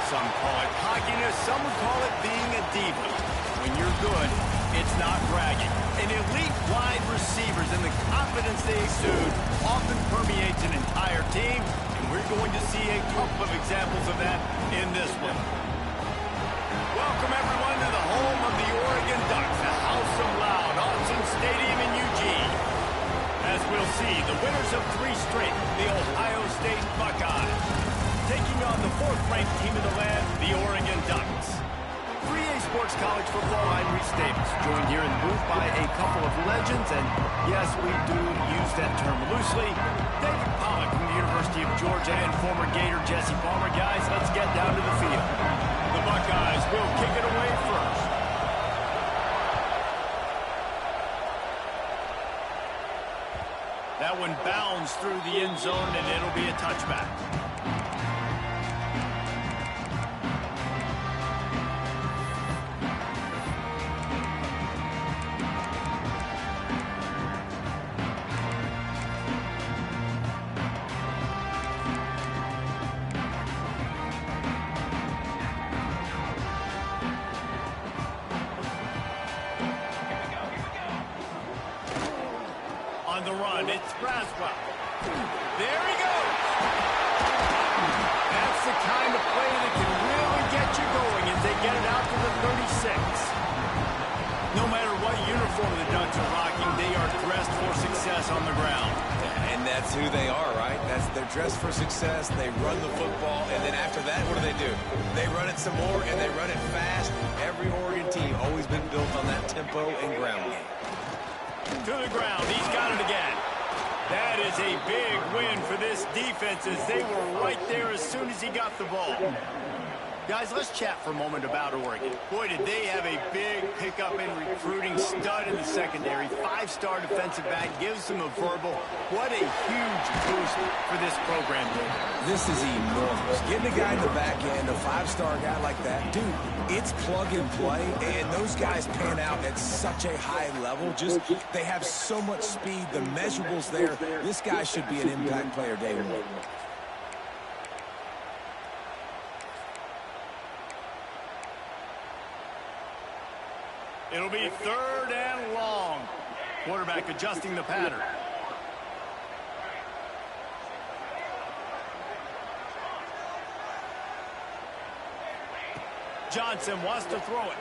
Some call it cockiness, some would call it being a diva. When you're good, it's not bragging. An elite wide receivers and the confidence they exude often permeates an entire team, and we're going to see a couple of examples of that in this one. Welcome, everyone, to the home of the Oregon Ducks, the House of Loud, Autzen Stadium in Eugene. As we'll see, the winners of 3 straight, the Ohio State Buckeyes, taking on the 4th-ranked team in the land, the Oregon Ducks. 3A Sports College Football, I'm Reese Davis, joined here in the booth by a couple of legends, and yes, we do use that term loosely. David Pollock from the University of Georgia and former Gator Jesse Palmer. Guys, let's get down to the field. The Buckeyes will kick it away first. That one bounds through the end zone, and it'll be a touchback. On the run, it's Braswell. There he goes. That's the kind of play that can really get you going as they get it out to the 36. No matter what uniform the Ducks are rocking, they are dressed for success on the ground. And that's who they are, right? They're dressed for success. They run the football, and then after that, what do? They run it some more, and they run it fast. Every Oregon team always been built on that tempo and ground game. To the ground, he's got it again. That is a big win for this defense as they were right there as soon as he got the ball. Guys, let's chat for a moment about Oregon. Boy, did they have a big pickup in recruiting, stud in the secondary, 5-star defensive back, gives them a verbal. What a huge boost for this program. This is enormous. Getting a guy in the back end, a 5-star guy like that, dude, it's plug and play, and those guys pan out at such a high level. Just, they have so much speed, the measurables there. This guy should be an impact player day one. It'll be 3rd and long. Quarterback adjusting the pattern. Johnson wants to throw it.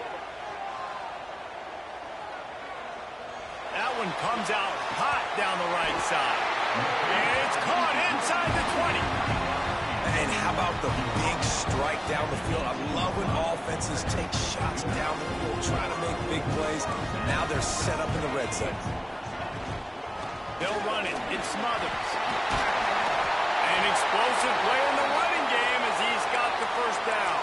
That one comes out hot down the right side. And it's caught inside the 20. And how about the big strike down the field? I love when offenses take shots down the field, trying to make big plays. Now they're set up in the red zone. They'll run it. It Smothers. An explosive play in the running game as he's got the first down.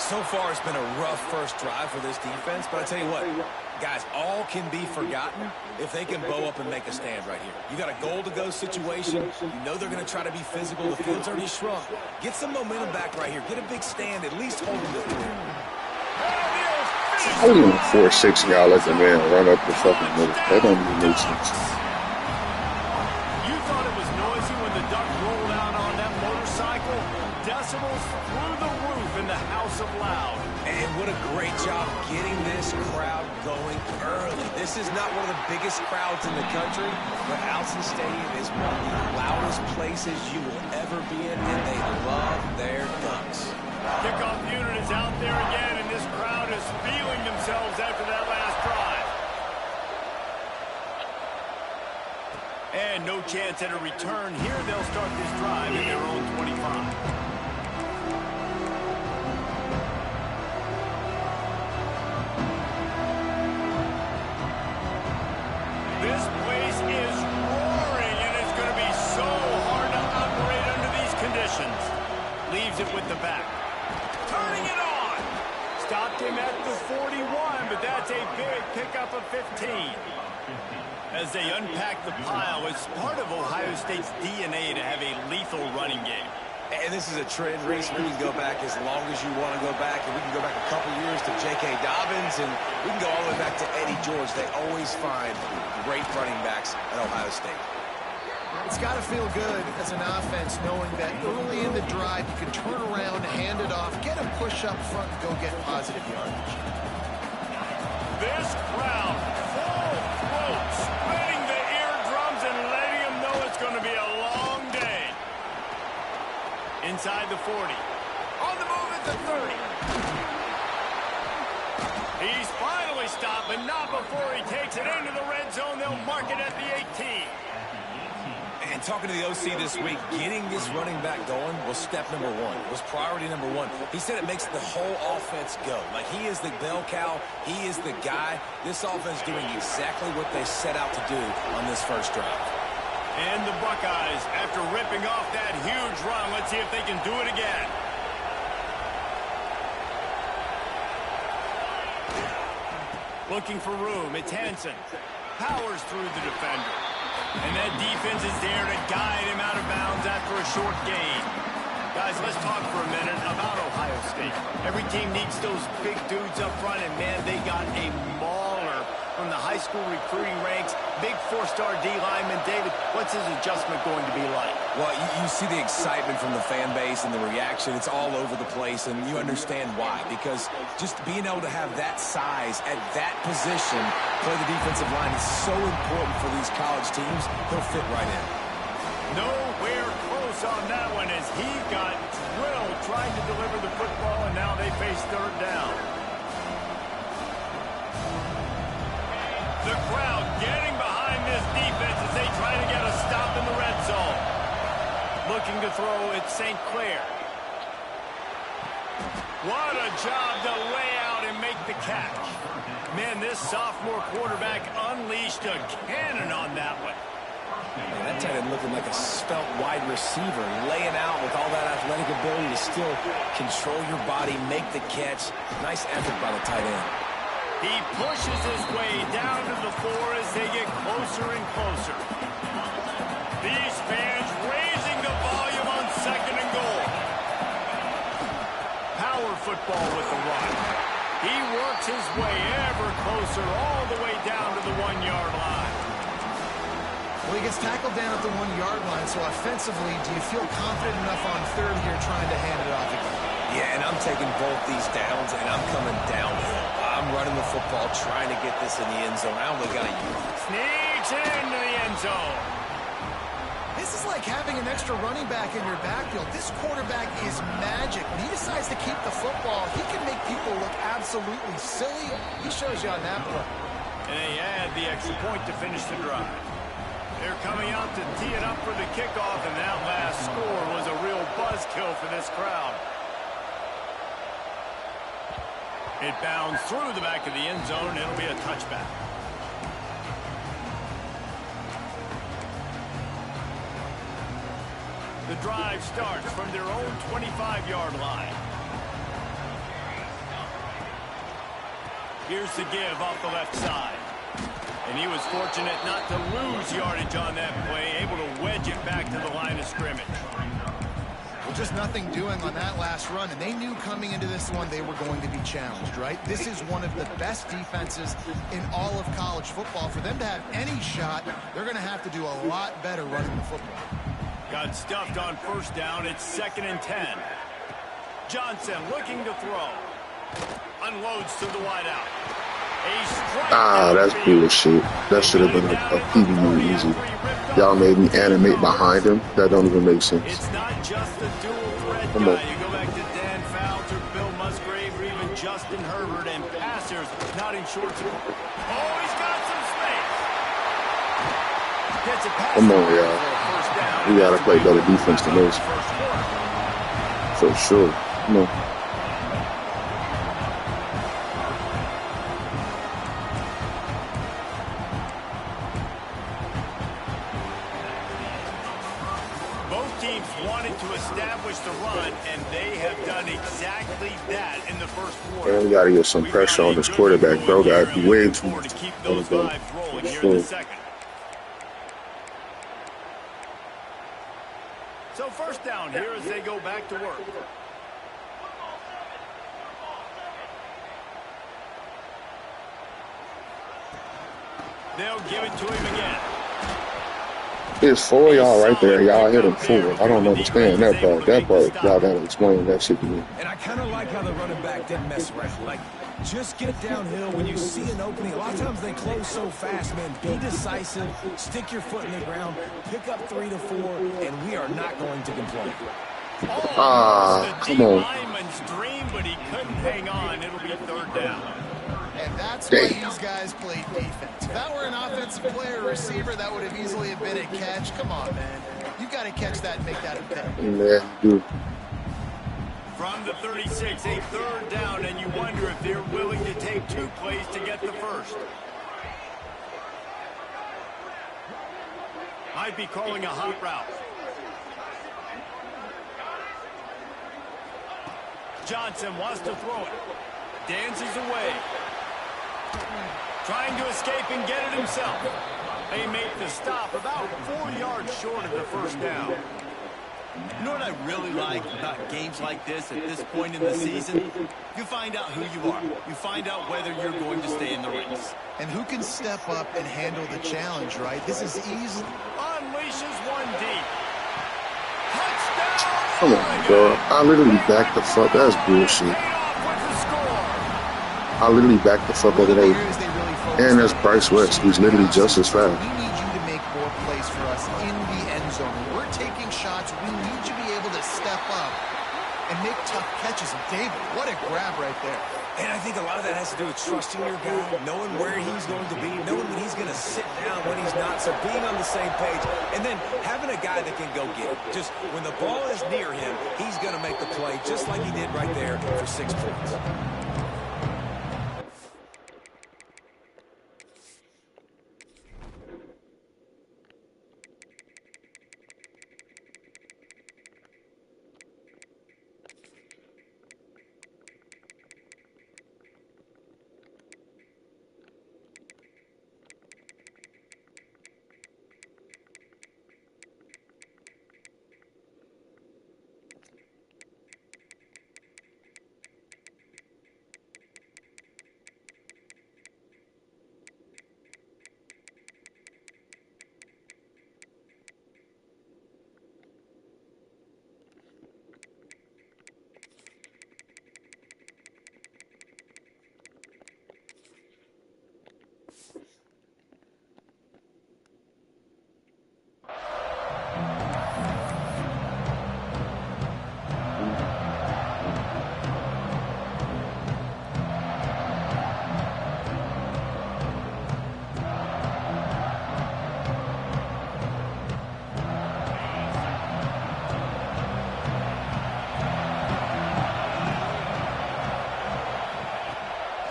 So far, it's been a rough first drive for this defense, but I tell you what, guys, all can be forgotten if they can bow up and make a stand right here. You got a goal-to-go situation. You know they're going to try to be physical. The field's already shrunk. Get some momentum back right here. Get a big stand. At least hold them to 3. I wouldn't even force 6 y'all let the man run up the fucking middle. That don't even make sense. You thought it was noisy when the Duck rolled out on that motorcycle? Decibels through the roof in the House of Loud. And what a great job getting this crowd going early. This is not one of the biggest crowds in the country, but Autzen Stadium is one of the loudest places you will ever be in, and they love their Ducks. Kickoff unit is out there again, and this crowd is feeling themselves after that last drive. And no chance at a return here. They'll start this drive at their own 25. This place is roaring, and it's going to be so hard to operate under these conditions. Leaves it with the back. Turning it on. Stopped him at the 41, but that's a big pickup of 15. As they unpack the pile, it's part of Ohio State's DNA to have a lethal running game. And this is a trend, Reese. We can go back as long as you want to go back, and we can go back a couple years to J.K. Dobbins, and we can go all the way back to Eddie George. They always find great running backs at Ohio State. It's got to feel good as an offense knowing that early in the drive you can turn around, hand it off, get a push up front, and go get positive yardage. This crowd, full throat, splitting the eardrums and letting them know it's going to be a long day. Inside the 40. On the move at the 30. He's finally stopped, but not before he takes it into the red zone. They'll mark it at the 18. And talking to the OC this week, getting this running back going was step number one. It was priority number one. He said it makes the whole offense go. Like, he is the bell cow. He is the guy. This offense doing exactly what they set out to do on this first drive. And the Buckeyes, after ripping off that huge run, let's see if they can do it again. Looking for room, it's Hansen. Powers through the defender. And that defense is there to guide him out of bounds after a short gain. Guys, let's talk for a minute about Ohio State. Every team needs those big dudes up front, and man, they got a mauler from the high school recruiting ranks. Big four-star D lineman. David, what's his adjustment going to be like? Well, you see the excitement from the fan base and the reaction. It's all over the place, and you understand why. Because just being able to have that size at that position, play the defensive line, is so important for these college teams. He'll fit right in. Nowhere close on that one as he got drilled trying to deliver the football, and now they face third down. The crowd getting behind this defense as they try to get a stop in the red zone. Looking to throw at St. Clair. What a job to lay out and make the catch. Man, this sophomore quarterback unleashed a cannon on that one. Man, that tight end looking like a svelte wide receiver, laying out with all that athletic ability to still control your body, make the catch. Nice effort by the tight end. He pushes his way down to the floor as they get closer and closer. These fans raising the volume on second and goal. Power football with the run. He works his way ever closer all the way down to the 1-yard line. Well, he gets tackled down at the 1-yard line, so offensively, do you feel confident enough on third here trying to hand it off again? Yeah, and I'm taking both these downs, and I'm coming downhill. I'm running the football, trying to get this in the end zone. I only got to use it. Sneaks into the end zone. This is like having an extra running back in your backfield. This quarterback is magic. When he decides to keep the football, he can make people look absolutely silly. He shows you on that play. And they add the extra point to finish the drive. They're coming out to tee it up for the kickoff, and that last score was a real buzzkill for this crowd. It bounds through the back of the end zone, and it'll be a touchback. The drive starts from their own 25-yard line. Here's the give off the left side. And he was fortunate not to lose yardage on that play, able to wedge it back to the line of scrimmage. Well, just nothing doing on that last run, and they knew coming into this one they were going to be challenged, right? This is one of the best defenses in all of college football. For them to have any shot, they're going to have to do a lot better running the football. Got stuffed on first down. It's 2nd and 10. Johnson looking to throw. Unloads to the wideout. That's bullshit. That should have been a PBU easy. Y'all made me animate behind him. That don't even make sense. It's not just a dual threat Come guy. on. You go back to Dan Fouts or Bill Musgrave or even Justin Herbert, and passers not in short support. Oh, he's got some space. Gets a pass. Come on, y'all. We gotta play better defense than this. For sure. Come on. Both teams wanted to establish the run, and they have done exactly that in the first quarter. And we gotta get some pressure on this quarterback, bro. Got way too much to keep those vibes rolling here in the second. So first down here as they go back to work. They'll give it to him again. It's four of A y'all right there. solid Y'all hit him pickup there four. I for don't the understand defense is that able part. to That make the part, y'all stop. gotta explain that shit to me. And I kind of like how the running back didn't mess around. Like, just get downhill when you see an opening. A lot of times they close so fast, man. Be decisive, stick your foot in the ground, pick up 3 to 4, and we are not going to complain. Almost a Come D on. lineman's dream, but he couldn't hang on. It'll be third down. And that's why Damn. these guys played defense. If that were an offensive player or receiver, that would have easily have been a catch. Come on, man. You got to catch that and make that a pick. Yeah, you do. From the 36, a third down, and you wonder if they're willing to take 2 plays to get the first. Might be calling a hot route. Johnson wants to throw it. Dances away. Trying to escape and get it himself. They make the stop about 4 yards short of the first down. You know what I really like about games like this at this point in the season? You find out who you are. You find out whether you're going to stay in the race. And who can step up and handle the challenge, right? This is easy. Unleashes one deep. Touchdown! Come on, bro. I literally backed the fuck. That's bullshit. Paid off with the score. I literally backed the fuck One out of of the that. areas they really focus And that's on Bryce West, who's literally just as fast. We need you to make more plays for us in the end zone. When we're taking shots, we need you to be able to step up and make tough catches. And David, what a grab right there. And I think a lot of that has to do with trusting your guy, knowing where he's going to be, knowing when he's going to sit down, when he's not, so being on the same page, and then having a guy that can go get it. Just when the ball is near him, he's going to make the play just like he did right there for 6 points.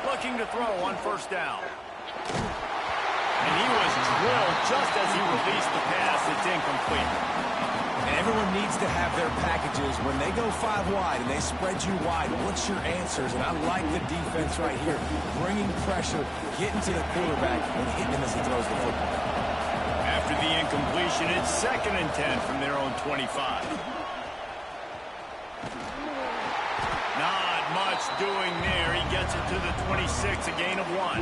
Looking to throw on first down. And he was drilled just as he released the pass. It's incomplete. And everyone needs to have their packages. When they go 5 wide and they spread you wide, what's your answers? And I like the defense right here. Bringing pressure, getting to the quarterback, and hitting him as he throws the football. After the incompletion, it's 2nd and 10 from their own 25. Not much doing there. He gets it to the 26, a gain of 1.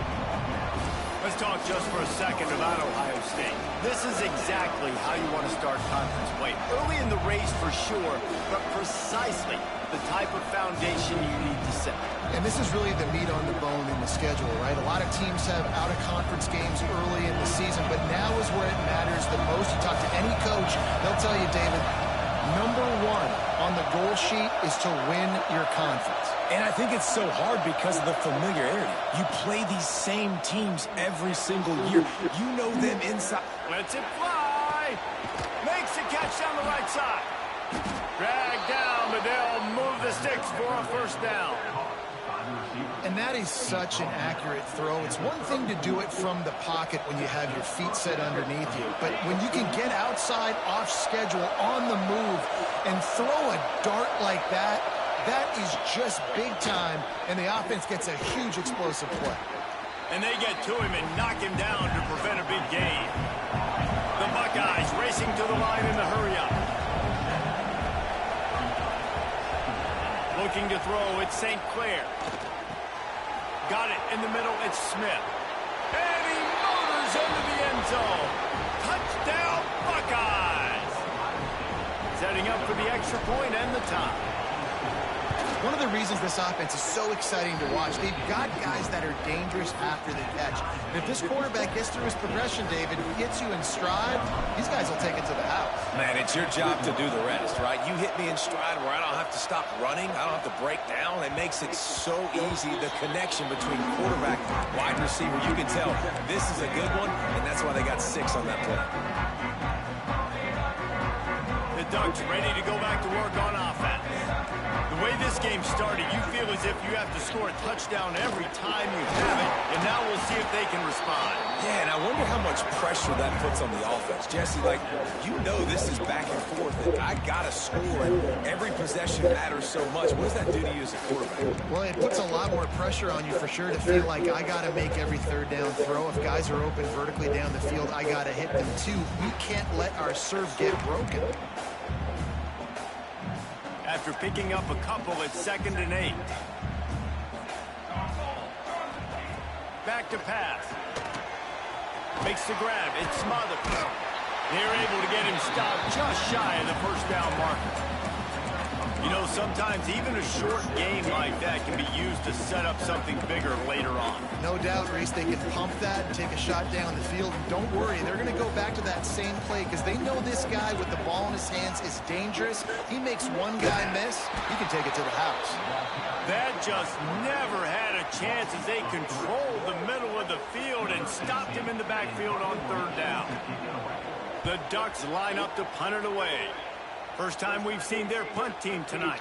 Let's talk just for a second about Ohio State. This is exactly how you want to start conference play. Early in the race for sure, but precisely the type of foundation you need to set. And this is really the meat on the bone in the schedule, right? A lot of teams have out-of-conference games early in the season, but now is where it matters the most. You talk to any coach, they'll tell you, David, number 1 on the goal sheet is to win your conference. And I think it's so hard because of the familiarity. You play these same teams every single year. You know them inside. Lets it fly. Makes the catch down the right side. Dragged down, but they'll move the sticks for a first down. And that is such an accurate throw. It's one thing to do it from the pocket when you have your feet set underneath you, but when you can get outside, off schedule, on the move, and throw a dart like that, that is just big time, and the offense gets a huge explosive play. And they get to him and knock him down to prevent a big gain. The Buckeyes racing to the line in the hurry-up. Looking to throw, it's St. Clair. Got it in the middle, it's Smith. And he motors into the end zone. Touchdown, Buckeyes! Setting up for the extra point and the tie. One of the reasons this offense is so exciting to watch, they've got guys that are dangerous after the catch. And if this quarterback gets through his progression, David, gets you in stride, these guys will take it to the house. Man, it's your job to do the rest, right? You hit me in stride where I don't have to stop running. I don't have to break down. It makes it so easy. The connection between quarterback and wide receiver, you can tell this is a good one, and that's why they got 6 on that play. The Ducks ready to go back to work on offense. The way this game started, you feel as if you have to score a touchdown every time you have it, and now we'll see if they can respond. Yeah, and I wonder how much pressure that puts on the offense. Jesse, like, you know this is back and forth, and I got to score, and every possession matters so much. What does that do to you as a quarterback? Well, it puts a lot more pressure on you for sure to feel like I got to make every third down throw. If guys are open vertically down the field, I got to hit them too. We can't let our serve get broken. After picking up a couple at 2nd and 8. Back to pass. Makes the grab. It's smothered. They're able to get him stopped just shy of the first down marker. You know, sometimes even a short game like that can be used to set up something bigger later on. No doubt, Reese, they can pump that and take a shot down the field. And don't worry, they're going to go back to that same play because they know this guy with the ball in his hands is dangerous. He makes one guy miss, he can take it to the house. That just never had a chance as they controlled the middle of the field and stopped him in the backfield on 3rd down. The Ducks line up to punt it away. First time we've seen their punt team tonight.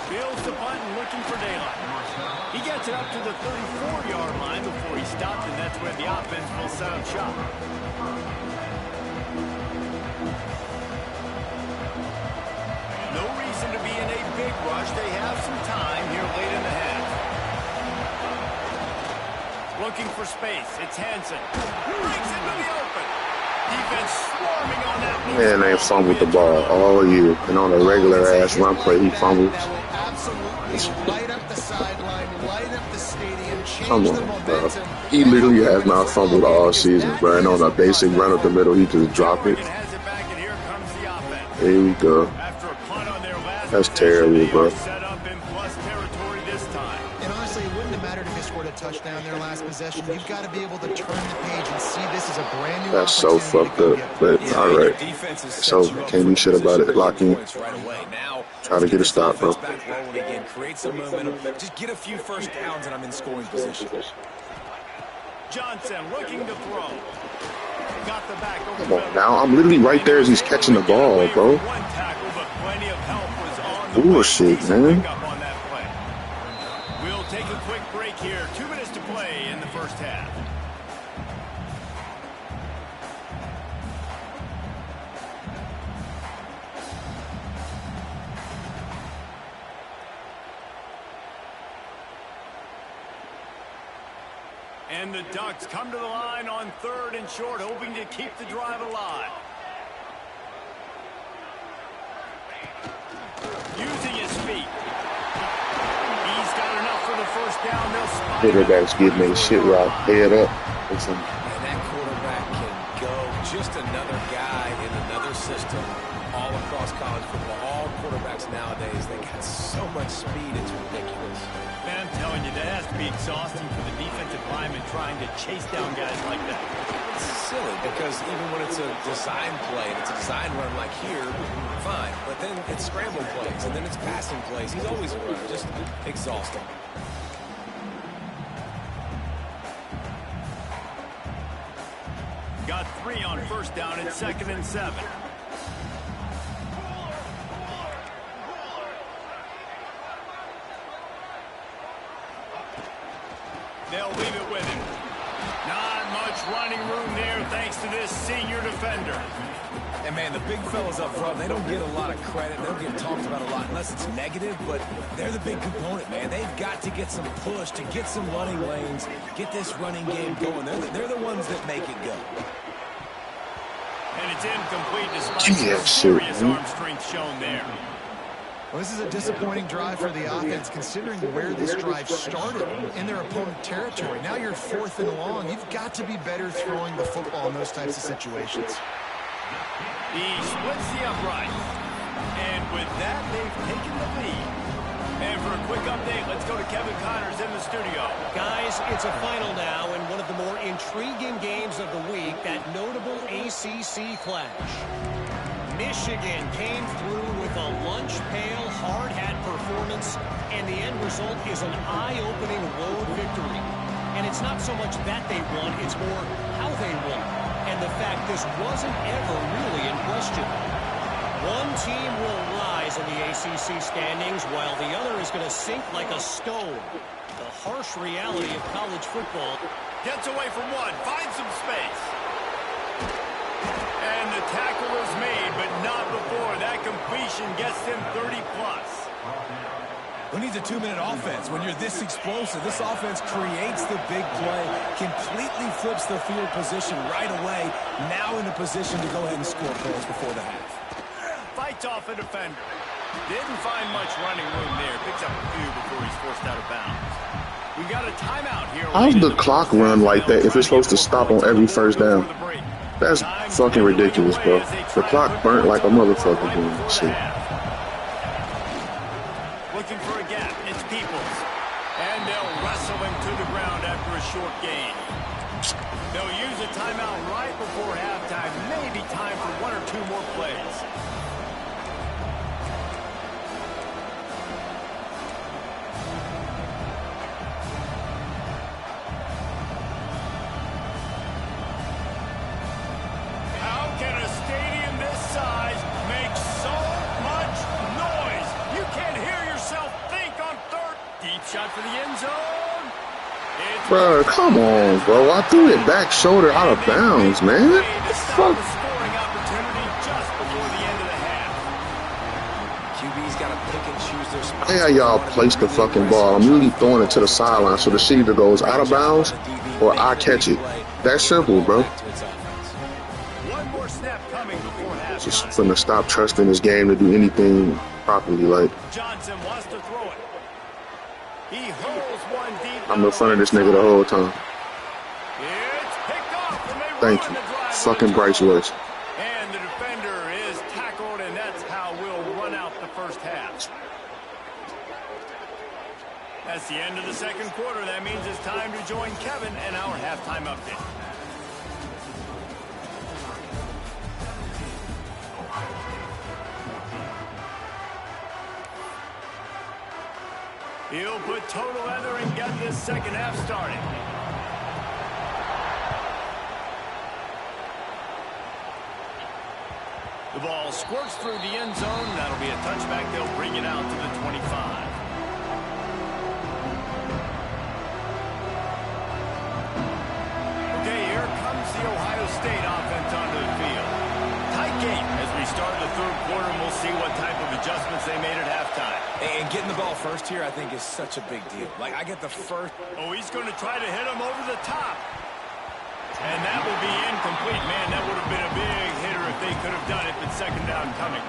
Fields the punt and looking for daylight. He gets it up to the 34-yard line before he stopped, and that's where the offense will set up shop. No reason to be in a big rush. They have some time here late in the half. Looking for space. It's Hansen. Breaks into the open. Defense swarming on that. Man, they fumbled the ball all year, and on a regular-ass run play, he fumbles. That will absolutely light up the sideline, light up the stadium, change Come the on, bro. momentum. He literally has not fumbled all season, bro. And on a basic run up the middle, he just drop it. Has it back, and here comes the offense. Here we go. After a punt on their last That's possession, terrible, they bro. are set up in plus territory this time. And honestly, it wouldn't have mattered if they scored a touchdown their last possession. You've got to be able to turn the page and see this as a brand new That's so opportunity fucked up. But all right, so can't do shit about it. Lock in. Try to get a stop, bro. Create some momentum. Just get a few first downs, and I'm in scoring position. Johnson looking to throw. Got the back over Come on now, I'm literally right there as he's catching the ball, bro. One tackle, but plenty of help was on the Bullshit, man. on that play. We'll take a quick break here. 2 minutes to play in the first half. And the Ducks come to the line on 3rd and short, hoping to keep the drive alive. Using his feet. He's got enough for the first down. They'll spot him. Quarterbacks getting their shit right, head up. And that quarterback can go. Just another guy in another system all across college football. All quarterbacks nowadays, they got so much speed, it's ridiculous. Man, I'm telling you, that has to be exhausting for the defensive lineman trying to chase down guys like that. It's silly because even when it's a design play and it's a design run like here, fine. But then it's scramble plays and then it's passing plays. He's always a runner. Just exhausting. Got 3 on first down at 2nd and 7. They'll leave it with him. Not much running room there thanks to this senior defender. And, man, the big fellas up front, they don't get a lot of credit. They don't get talked about a lot unless it's negative, but they're the big component, man. They've got to get some push, to get some running lanes, get this running game going. They're the ones that make it go. And it's incomplete despite some serious arm strength shown there. Well, this is a disappointing drive for the offense, considering where this drive started, in their opponent territory. Now you're 4th and long. You've got to be better throwing the football in those types of situations. He splits the upright. And with that, they've taken the lead. And for a quick update, let's go to Kevin Connors in the studio. Guys, it's a final now in one of the more intriguing games of the week, that notable ACC clash. Michigan came through with a lunch pail, hard hat performance, and the end result is an eye-opening road victory. And it's not so much that they won, it's more how they won. And the fact this wasn't ever really in question. One team will rise in the ACC standings while the other is going to sink like a stone. The harsh reality of college football. Gets away from one, finds some space. And the tackle is made, but not before. That completion gets him 30-plus. Who needs a 2-minute offense? When you're this explosive, this offense creates the big play, completely flips the field position right away, now in a position to go ahead and score points before the half. Fights off a defender. Didn't find much running room there. Picks up a few before he's forced out of bounds. We got a timeout here. How's the clock run like that if it's supposed to stop on every first down? That's fucking ridiculous, bro. The clock burnt like a motherfucker doing this shit. Looking for a gap. It's Peoples. And they'll wrestle him to the ground after a short gain. They'll use a timeout right before halftime. Maybe time for 1 or 2 more plays. Shot for the end zone. Bro, come on, bro. I threw it back shoulder out of bounds, man. What the fuck? Scoring opportunity just before the end of the half. QB's got to pick and choose their spots. Hey, how y'all place the fucking ball? I'm usually throwing it to the sideline, so the shit either goes out of bounds or I catch it. That's simple, bro. One more snap coming before half. Just finna stop trusting this game to do anything properly. Like, Johnson wants to throw it. He hurls one deep. I'm in front of this nigga the whole time. It's picked off, and they Thank run you. the drive. Fucking Bryce Willis. And the defender is tackled, and that's how we'll run out the first half. That's the end of the second quarter. That means it's time to join Kevin and our halftime update. He'll put total leather and get this second half started. The ball squirts through the end zone. That'll be a touchback. They'll bring it out to the 25. Okay, here comes the Ohio State offense onto the field. Tight game as we start the third quarter, and we'll see what type of adjustments they made at halftime. And getting the ball first here, I think, is such a big deal. Like, I get the first. Oh, he's going to try to hit him over the top. And that will be incomplete. Man, that would have been a big hitter if they could have done it, but second down coming.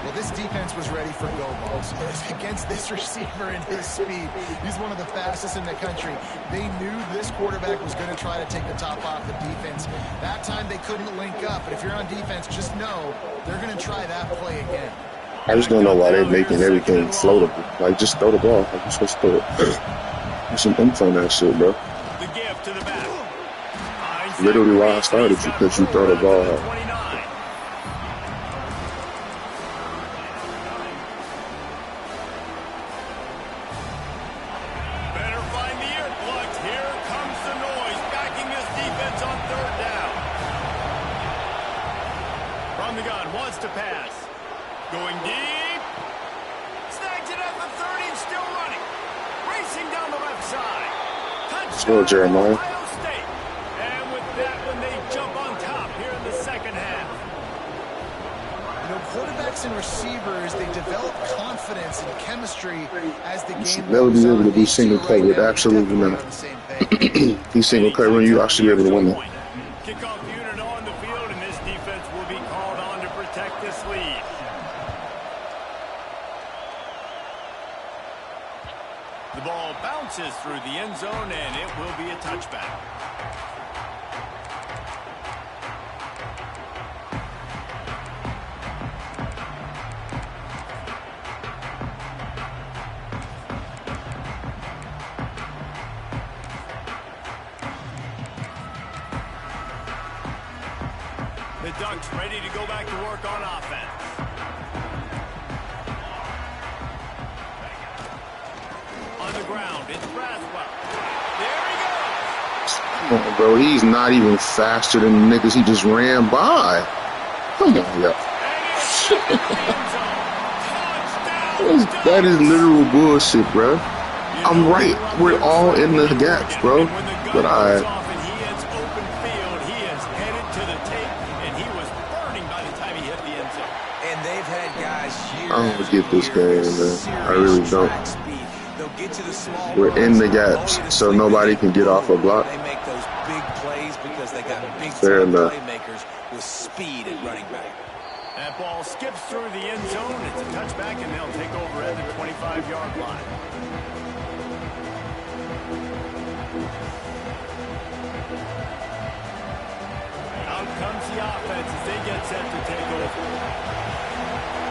Well, this defense was ready for go balls. Against this receiver and his speed, he's one of the fastest in the country. They knew this quarterback was going to try to take the top off the defense. That time they couldn't link up, but if you're on defense, just know they're going to try that play again. I just don't know why they're making everything floatable. Like, just throw the ball. Like, you're supposed to throw it. There's some oomph on that shit, bro. The give to the back. Literally why I started you, because you throw the ball out. Better find the earplugs. Here comes the noise, backing this defense on third down. From the gun, wants to pass. Going deep. Snags it at the 30 and still running. Racing down the left side. Slow, Jeremiah. Ohio State. And with that one, they jump on top here in the second half. You know, quarterbacks and receivers, they develop confidence and chemistry as the game goes on. Never be able to be single covered. Absolutely not. He's single covered, you actually be able to win that. Kickoff unit on the field, and this defense will be called on to protect this lead. The ball bounces through the end zone, and it will be a touchback. The Ducks ready to go back to work on offense. On the ground, it's Braswell. There he goes. Come on, bro. He's not even faster than the niggas he just ran by. Come on, yo. That is literal bullshit, bro. I'm right. We're all in the gaps, bro. But I don't get this game, man. I really don't. We're in the gaps, so nobody can get off a block. They make those big plays because they got big playmakers with speed at running back. That ball skips through the end zone. It's a touchback, and they'll take over at the 25-yard line. Out comes the offense as they get set to take over.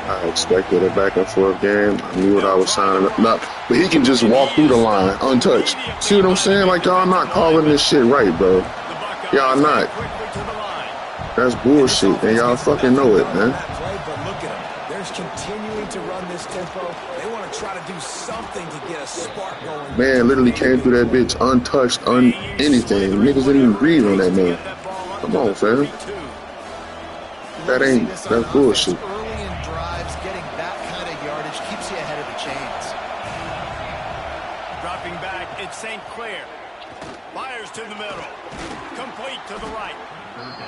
I expected a back-and-forth game. I knew what I was signing up. But he can just walk through the line untouched. See what I'm saying? Like, y'all not calling this shit right, bro. Y'all not. That's bullshit, and y'all fucking know it, man. But look at them. They're continuing to run this tempo. They want to try to do something to get a spark going. Man literally came through that bitch untouched, anything. Niggas didn't even breathe on that man. Come on, fam. That's bullshit. St. Clair fires to the middle, complete to the right,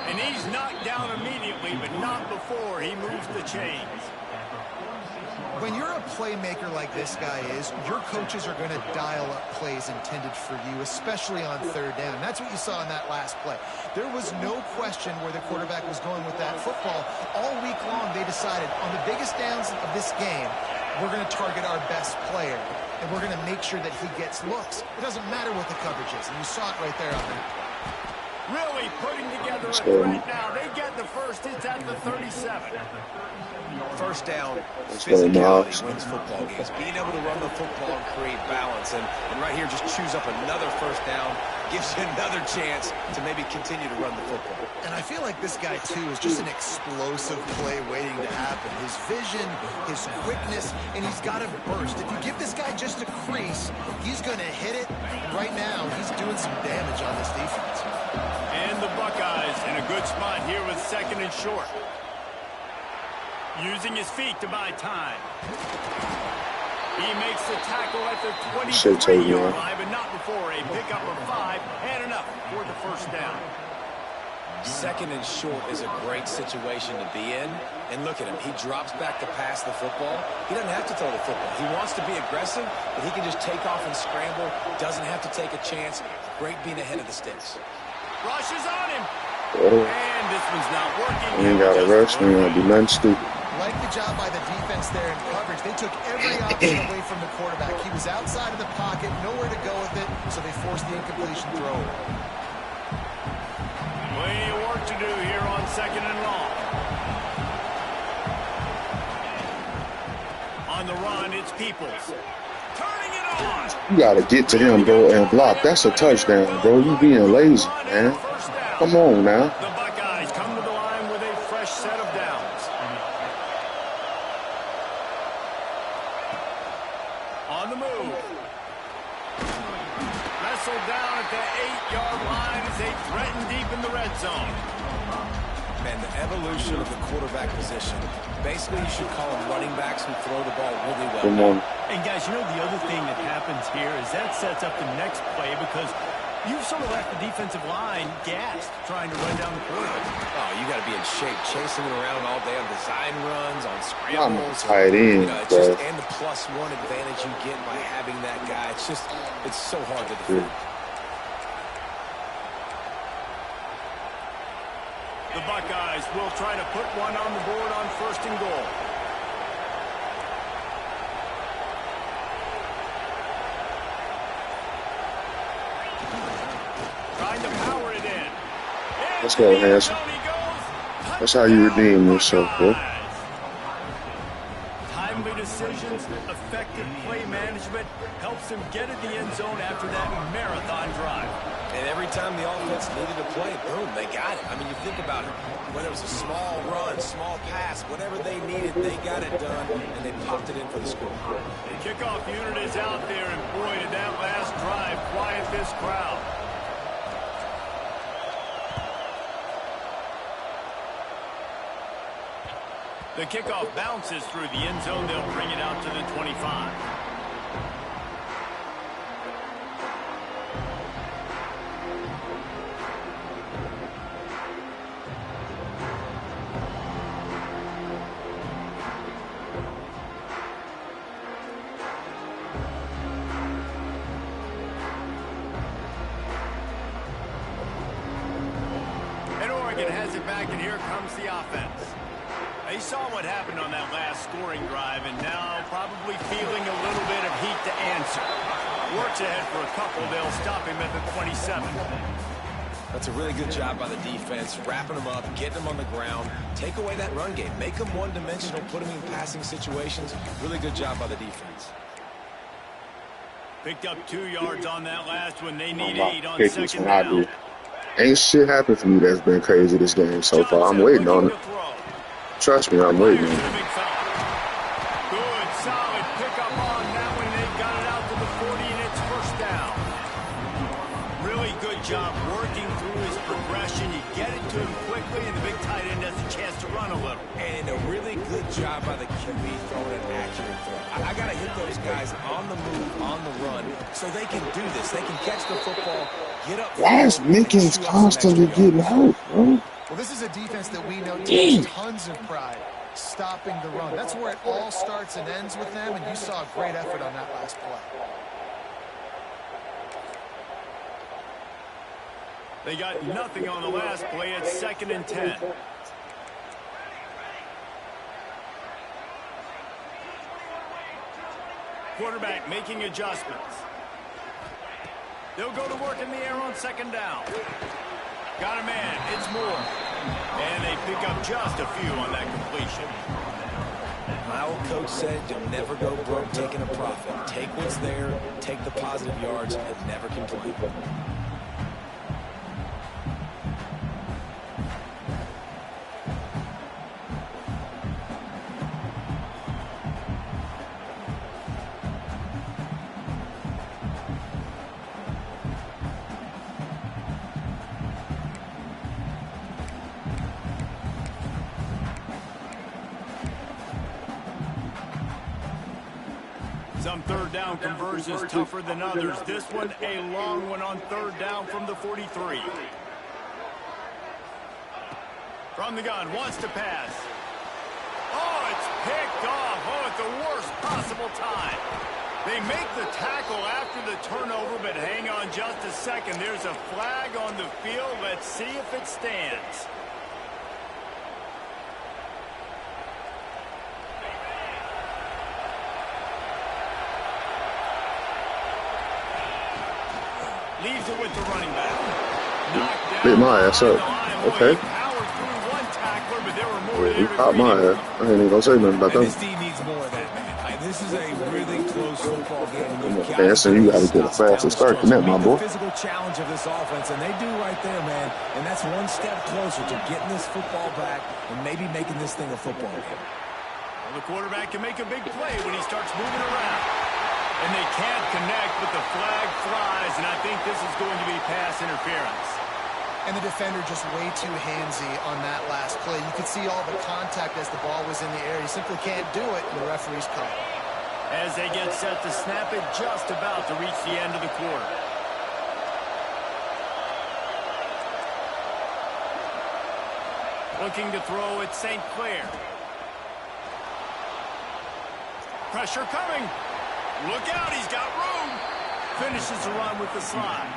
and he's knocked down immediately, but not before he moves the chains. When you're a playmaker like this guy is, your coaches are going to dial up plays intended for you, especially on third down. And that's what you saw in that last play. There was no question where the quarterback was going with that football. All week long, they decided on the biggest downs of this game, we're going to target our best player. And we're going to make sure that he gets looks. It doesn't matter what the coverage is. And you saw it right there on that. Really putting together a threat now. They get the first. It's at the 37. First down, physicality wins football games. Being able to run the football and create balance. And right here, just choose up another first down. Gives you another chance to maybe continue to run the football. And I feel like this guy, too, is just an explosive play waiting to happen. His vision, his quickness, and he's got a burst. If you give this guy just a crease, he's going to hit it. Right now, he's doing some damage on this defense. And the Buckeyes in a good spot here with second and short. Using his feet to buy time. He makes the tackle at the 23-yard line, but not before a pickup of 5 and enough for the first down. Second and short is a great situation to be in. And look at him. He drops back to pass the football. He doesn't have to throw the football. He wants to be aggressive, but he can just take off and scramble. Doesn't have to take a chance. Great being ahead of the sticks. Rush is on him. Oh. And this one's not working. We ain't got to rush. We ain't got to do nothing stupid. Like the job by the defense there in coverage. They took every option away from the quarterback. He was outside of the pocket, nowhere to go with it, so they forced the incompletion throw. Plenty of work to do here on second and long. On the run, it's Peoples. Turning it on. You got to get to him, bro, and block. That's a touchdown, bro. You being lazy, man. Come on now. The Buckeyes come to the line with a fresh set of downs. On the move. Wrestled down at the 8-yard line as they threaten deep in the red zone. And the evolution of the quarterback position. Basically, you should call them running backs who throw the ball really well. Come on. And guys, you know the other thing that happens here is that sets up the next play because you've sort of left the defensive line gassed trying to run down the quarterback. Oh, you got to be in shape, chasing him around all day on design runs, on I'm scrambles. tight end, bro. And the +1 advantage you get by having that guy. It's so hard to defend. The Buckeyes will try to put one on the board on first and goal. trying to power it in. Let's go, Hanson. That's how you redeem yourself, bro. Timely decisions, effective play management helps him get in the end zone after that marathon drive. And every time the offense needed to play, boom, they got it. I mean, you think about it. Whether it was a small run, small pass, whatever they needed, they got it done, and they popped it in for the score. The kickoff unit is out there, and boy, did that last drive quiet this crowd. The kickoff bounces through the end zone. They'll bring it out to the 25. And Oregon has it back, and here comes the offense. They saw what happened on that last scoring drive, and now probably feeling a little bit of heat to answer. Works ahead for a couple. They'll stop him at the 27. That's a really good job by the defense, wrapping them up, getting them on the ground, take away that run game, make them one-dimensional, put them in passing situations. Really good job by the defense. Picked up 2 yards on that last one. They need 8 on second I down. do. Ain't shit happened for me that's been crazy this game so far. I'm waiting on it. Trust me, I'm waiting on it. Good, solid pickup on that one. They've got it out to the 40, and it's first down. Really good job working through his progression. You get it to him quickly, and the big tight end has a chance to run a little. And a really good job by the QB throwing an accurate throw. I got to hit those guys on the move, on the run, so they can do this. They can catch the football, get up. Why is Mickens constantly getting hurt, bro? Well, this is a defense that we know takes tons of pride stopping the run. That's where it all starts and ends with them, and you saw a great effort on that last play. They got nothing on the last play. It's 2nd and 10. Quarterback making adjustments. They'll go to work in the air on 2nd down. Got a man. It's Moore. And they pick up just a few on that completion. My old coach said you'll never go broke taking a profit. Take what's there, take the positive yards, and never complain. Some 3rd down conversions tougher than others. This one, a long one on 3rd down from the 43. From the gun, wants to pass. Oh, it's picked off. Oh, at the worst possible time. They make the tackle after the turnover, but hang on just a second. There's a flag on the field. Let's see if it stands. Leaves it with the running back. Knocked down. Beat my ass up. Okay. Powered through one tackler, but there were more Yeah, he there to popped my greet him. ass. I ain't even gonna say nothing about And that. this team needs more of that, man. This is a really close football game. Hanson, you gotta get a faster start than that, my boy. The physical challenge of this offense, and they do right there, man. And that's one step closer to getting this football back and maybe making this thing a football game. Well, the quarterback can make a big play when he starts moving around. And they can't connect, but the flag flies, and I think this is going to be pass interference. And the defender just way too handsy on that last play. You could see all the contact as the ball was in the air. He simply can't do it, and the referee's call. As they get set to snap it, just about to reach the end of the quarter. Looking to throw at St. Clair. Pressure coming. Look out, he's got room. Finishes the run with the slide.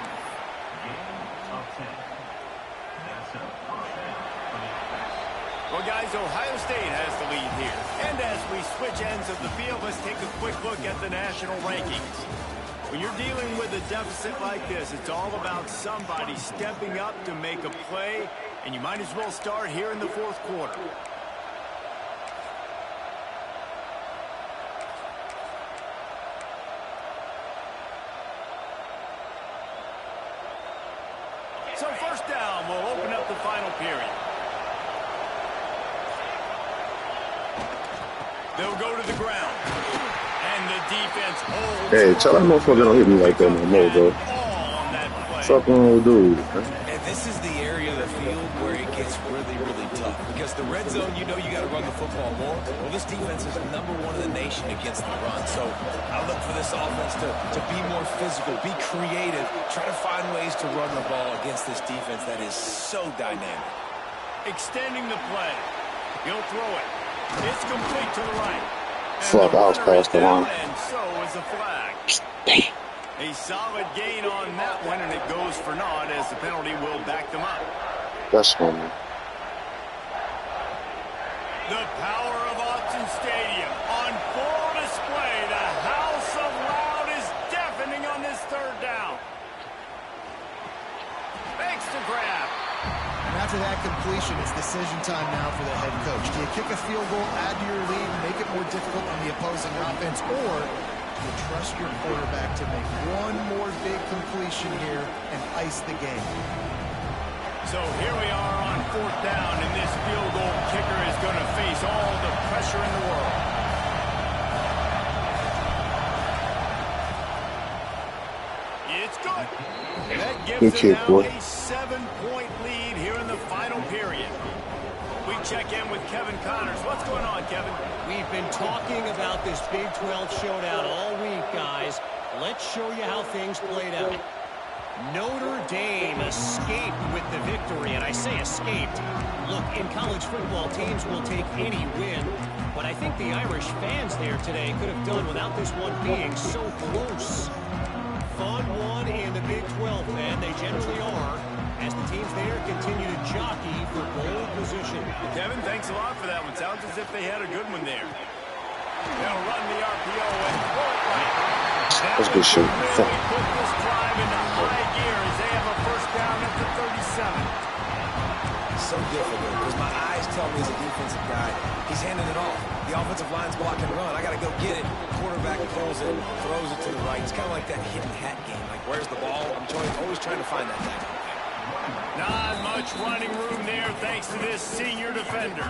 Well, guys, Ohio State has the lead here. And as we switch ends of the field, let's take a quick look at the national rankings. When you're dealing with a deficit like this, it's all about somebody stepping up to make a play, and you might as well start here in the fourth quarter. So first down will open up the final period. They'll go to the ground. And the defense holds. Hey, tell that motherfucker don't hit me like that no more, bro. Fuck wrong with dude, man. And this is the area of the field where it gets really, really tough. Because the red zone, you know you got to run the football more. Well, this defense is #1 in the nation against the run. So I look for this offense to be more physical, be creative, try to find ways to run the ball against this defense that is so dynamic. Extending the play. He'll throw it. It's complete to the right. Fuck, I was past the line. And so is a flag. Damn. A solid gain on that one, and it goes for naught as the penalty will back them up. That's funny. The power of Autzen Stadium on full display. The house of loud is deafening on this third down. Makes the grab. And after that completion, it's decision time now for the head coach. Do you kick a field goal, add to your lead, make it more difficult on the opposing offense, or do you trust your quarterback to make one more big completion here and ice the game? So here we are on fourth down, and this field goal kicker is going to face all the pressure in the world. It's good. That gives them now a 7-point lead here in the final period. We check in with Kevin Connors. What's going on, Kevin? We've been talking about this Big 12 showdown all week, guys. Let's show you how things played out. Notre Dame escaped with the victory, and I say escaped. Look, in college football, teams will take any win, but I think the Irish fans there today could have done without this one being so close. Fun one in the Big 12, man. They generally are, as the teams there continue to jockey for pole position. Kevin, thanks a lot for that one. Sounds as if they had a good one there. They'll run the RPO and throw it right. That's good shit. Fuck. Put this drive into high gear as they have a first down at the 37. So difficult because my eyes tell me as a defensive guy, he's handing it off. The offensive line's blocking run. I got to go get it. Quarterback pulls it, throws it to the right. It's kind of like that hit and hat game. Like, where's the ball? I'm always trying to find that thing. Not much running room there thanks to this senior defender.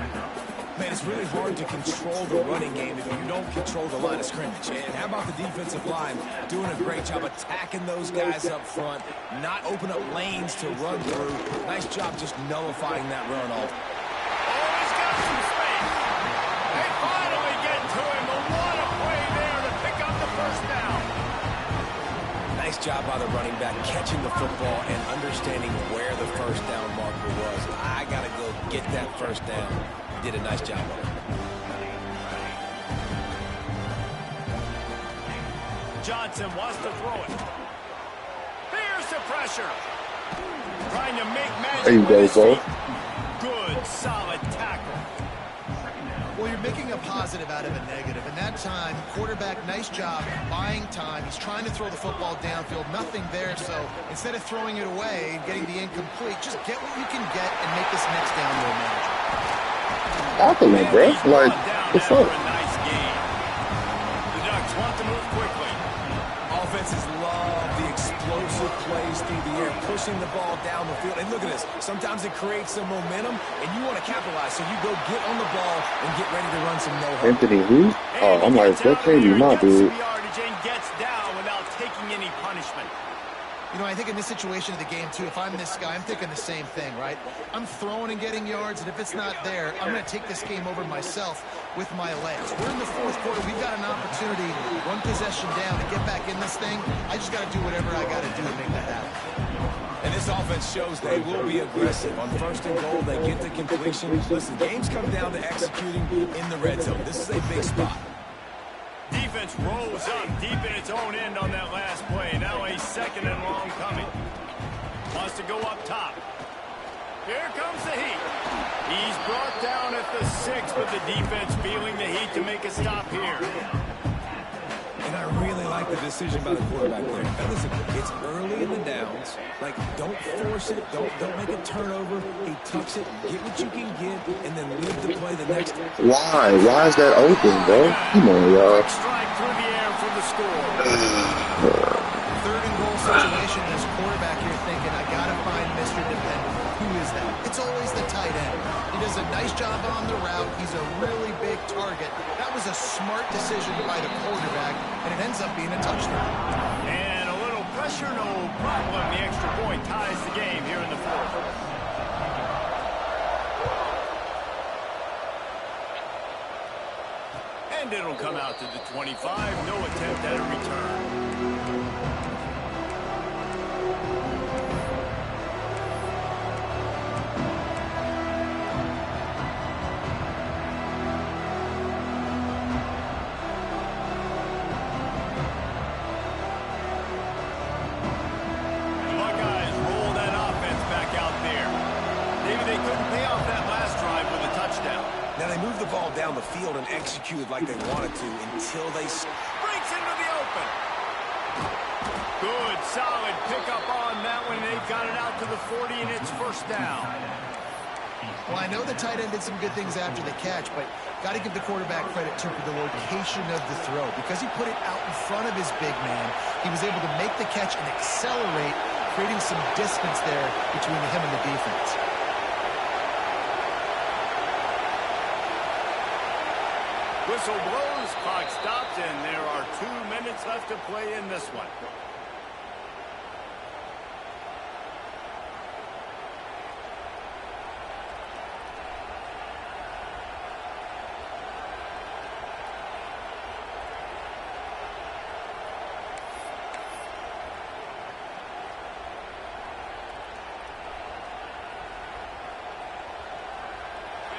Man, it's really hard to control the running game if you don't control the line of scrimmage. And how about the defensive line doing a great job attacking those guys up front, not open up lanes to run through. Nice job just nullifying that run off. Oh, he's got some space. They finally get to him, but what a play there to pick up the first down. Nice job by the running back catching the football and understanding where the first down marker was. I got to go get that first down. Did a nice job of it. Johnson wants to throw it. Here's the pressure. Trying to make magic. There you go, bro. Good, solid tackle. Well, you're making a positive out of a negative. And that time, quarterback, nice job buying time. He's trying to throw the football downfield. Nothing there. So instead of throwing it away and getting the incomplete, just get what you can get and make this next down more manageable. Happening, bro. Like, the fuck? Nice game. The Ducks want to move quickly. Offenses love the explosive plays through the air, pushing the ball down the field. And look at this. Sometimes it creates some momentum, and you want to capitalize. So you go get on the ball and get ready to run some no-huddle. Anthony who? Oh, I'm like, that can't be my dude. Gets down without taking any punishment. You know, I think in this situation of the game, too, if I'm this guy, I'm thinking the same thing, right? I'm throwing and getting yards, and if it's not there, I'm going to take this game over myself with my legs. We're in the fourth quarter. We've got an opportunity, one possession down, to get back in this thing. I just got to do whatever I got to do to make that happen. And this offense shows they will be aggressive. On first and goal, they get the completion. Listen, games come down to executing in the red zone. This is a big spot. Defense rolls up deep in its own end on that last play. Now a second and long coming. Wants to go up top. Here comes the heat. He's brought down at the 6, but the defense feeling the heat to make a stop here. And I really like the decision by the quarterback there. Now listen, it's early in the downs. Like, don't force it. Don't make a turnover. He tucks it, get what you can get, and then leave the play the next. Why? Why is that open, bro? Come on, y'all. Strike through the air for the score. Third and goal situation, and as quarterback, you're thinking, I got to find Mr. Dependable. Who is that? It's always the tight end. He does a nice job on the route. He's a really big target. That was a smart decision by the quarterback, and it ends up being a touchdown. And a little pressure, no problem. The extra point ties the game here in the fourth. And it'll come out to the 25. No attempt at a return. Down the field and executed like they wanted to until they breaks into the open. Good, solid pickup on that one. They've got it out to the 40, and it's first down. Well, I know the tight end did some good things after the catch, but got to give the quarterback credit, too, for the location of the throw. Because he put it out in front of his big man, he was able to make the catch and accelerate, creating some distance there between him and the defense. Whistle blows, clock stops, and there are 2 minutes left to play in this one.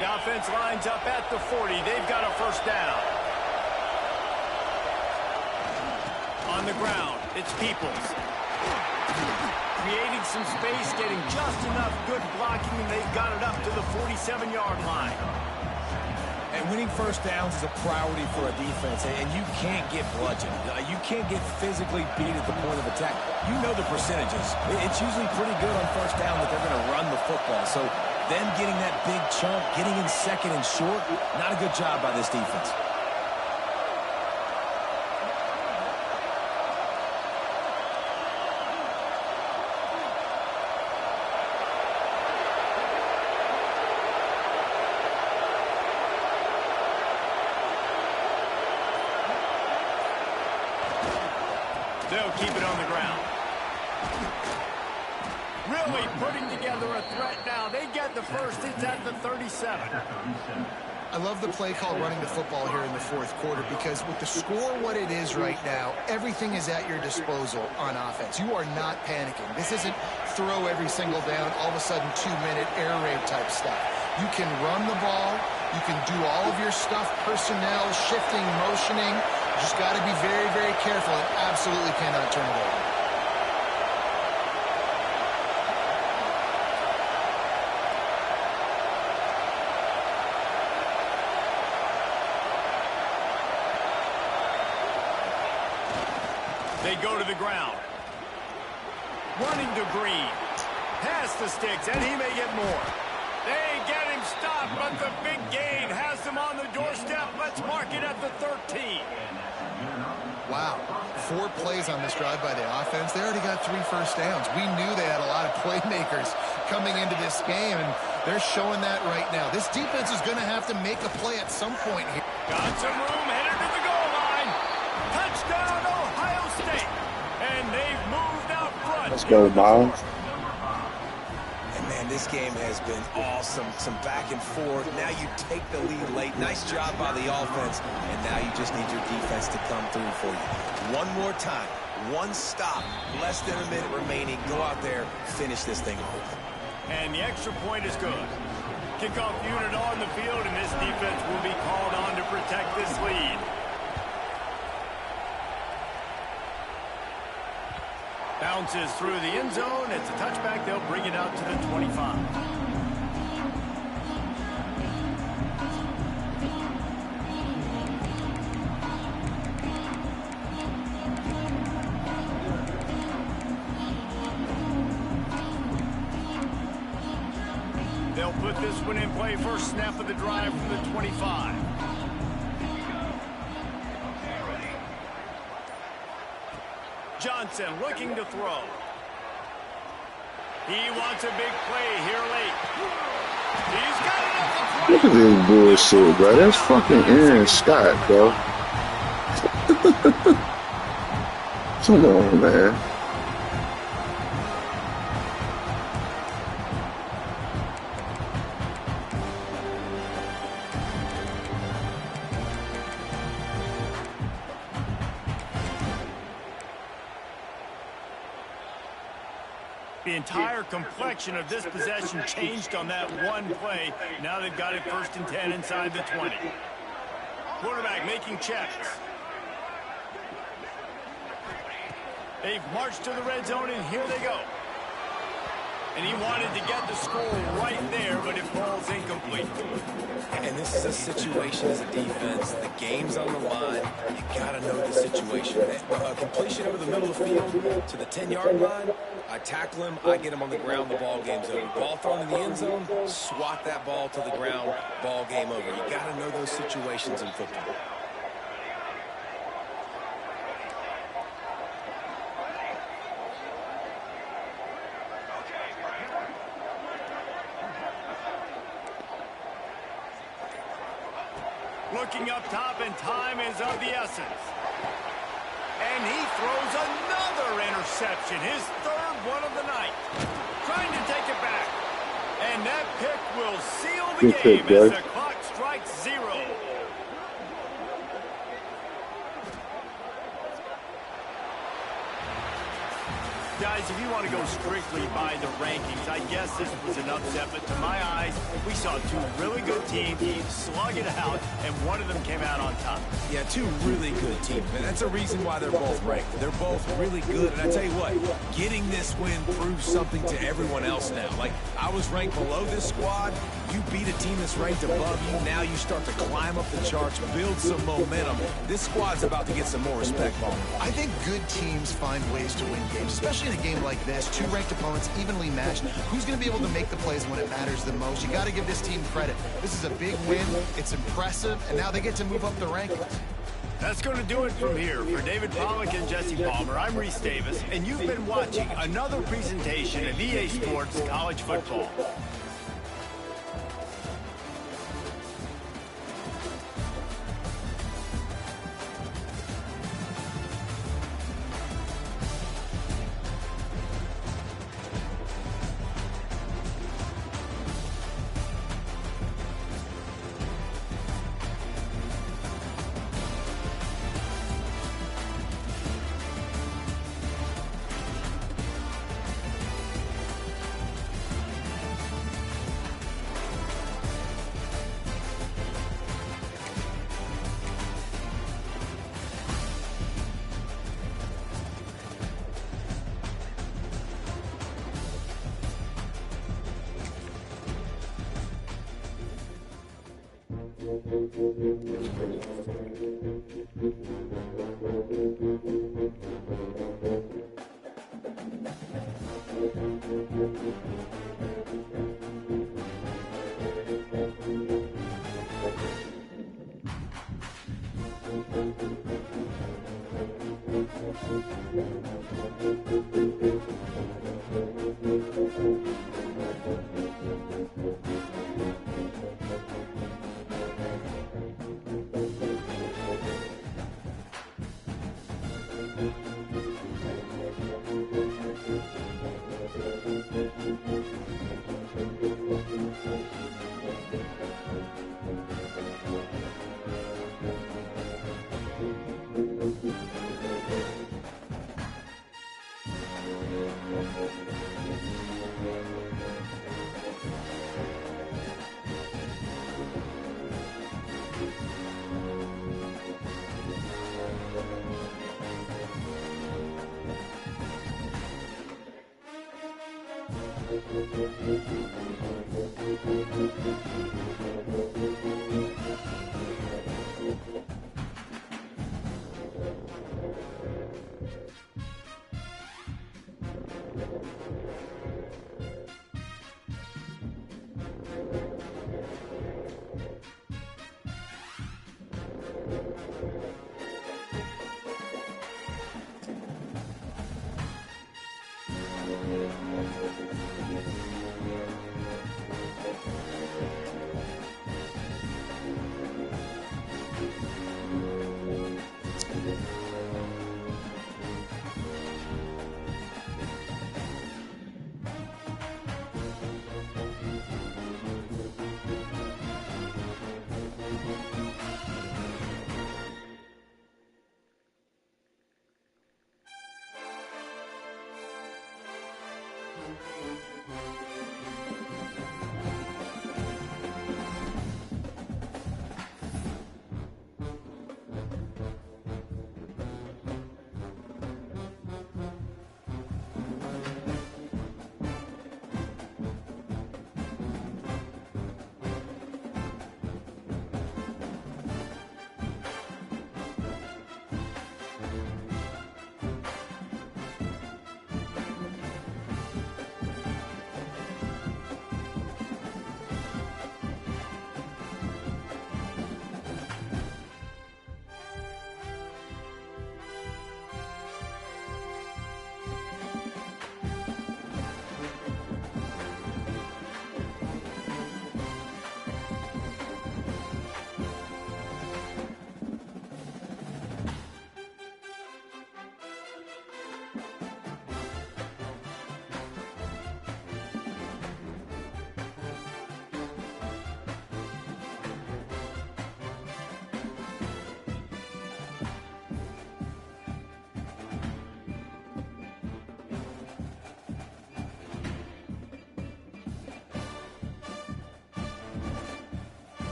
The offense lines up at the 40. They've got a first down. On the ground, it's Peoples. Creating some space, getting just enough good blocking, and they've got it up to the 47-yard line. And winning first downs is a priority for a defense, and you can't get bludgeoned. You can't get physically beat at the point of attack. You know the percentages. It's usually pretty good on first down that they're going to run the football. So them getting that big chunk, getting in second and short, not a good job by this defense. They'll keep it on the ground. Really putting together a threat now. They get the first. It's at the 37. I love the play call running the football here in the fourth quarter because with the score what it is right now, everything is at your disposal on offense. You are not panicking. This isn't throw every single down, all of a sudden 2-minute air raid type stuff. You can run the ball. You can do all of your stuff, personnel, shifting, motioning. You just got to be very, very careful and absolutely cannot turn it over. They go to the ground. Running to Green. Past the sticks, and he may get more. They get him stopped, but the big gain has them on the doorstep. Let's mark it at the 13. Wow. 4 plays on this drive by the offense. They already got 3 first downs. We knew they had a lot of playmakers coming into this game, and they're showing that right now. This defense is going to have to make a play at some point here. Got some room, headed to the goal line. Touchdown, Ohio State. And they've moved out front. Let's go, Miles. And man, this game has been awesome. Some back and forth. Now you take the lead late. Nice job by the offense. And now you just need your defense to come through for you. One more time. One stop. Less than a minute remaining. Go out there. Finish this thing off. And the extra point is good. Kickoff unit on the field, and this defense will be called on to protect this lead. Bounces through the end zone. It's a touchback. They'll bring it out to the 25. put this one in play. First snap of the drive from the 25. Johnson looking to throw. He wants a big play here late. He's got enough. Look at this bullshit, bro. That's fucking Aaron Scott, bro. Come on, man. The entire complexion of this possession changed on that one play. Now they've got it 1st and 10 inside the 20. Quarterback making checks. They've marched to the red zone, and here they go. And he wanted to get the score right there, but it falls incomplete. And this is a situation as a defense. The game's on the line. You got to know the situation. A completion over the middle of the field to the 10-yard line, I tackle him, I get him on the ground, the ball game's over. Ball thrown in the end zone, swat that ball to the ground, ball game over. You got to know those situations in football. Looking up top, and time is of the essence. And he throws another interception, his 3rd one of the night. Trying to take it back. And that pick will seal the game as the clock strikes 0. Guys, if you want to go strictly by the rankings, I guess this was an upset, but to my eyes, we saw 2 really good teams slug it out, and one of them came out on top. Yeah, 2 really good teams, man. That's a reason why they're both ranked. They're both really good, and I tell you what, getting this win proves something to everyone else now. Like, I was ranked below this squad. You beat a team that's ranked above you. Now you start to climb up the charts, build some momentum. This squad's about to get some more respect, Paul. I think good teams find ways to win games, especially in a game like this. 2 ranked opponents, evenly matched. Who's going to be able to make the plays when it matters the most? You got to give this team credit. This is a big win. It's impressive, and now they get to move up the rankings. That's going to do it from here. For David Pollack and Jesse Palmer, I'm Reese Davis, and you've been watching another presentation of EA Sports College Football.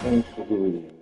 Thank you.